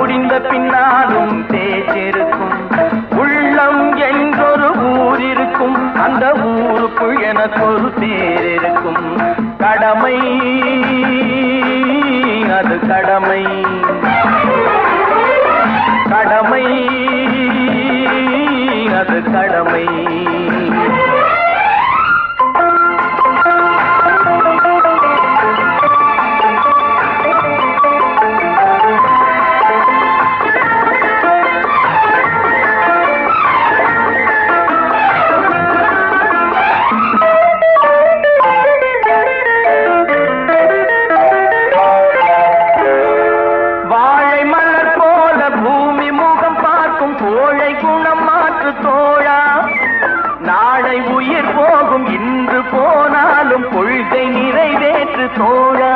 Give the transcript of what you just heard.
முடிந்த பின்னாலும் பேச்சிருக்கும். உள்ளம் என்றொரு ஊர் இருக்கும், அந்த ஊருக்குள் எனக்கு ஒரு பேர் இருக்கும். கடமை அது கடமை, கடமை அது கடமை. கோழை குணம் மாற்று தோழா, நாளை உயிர் போகும், இன்று போனாலும் கொள்கை நிறைவேற்று தோழா.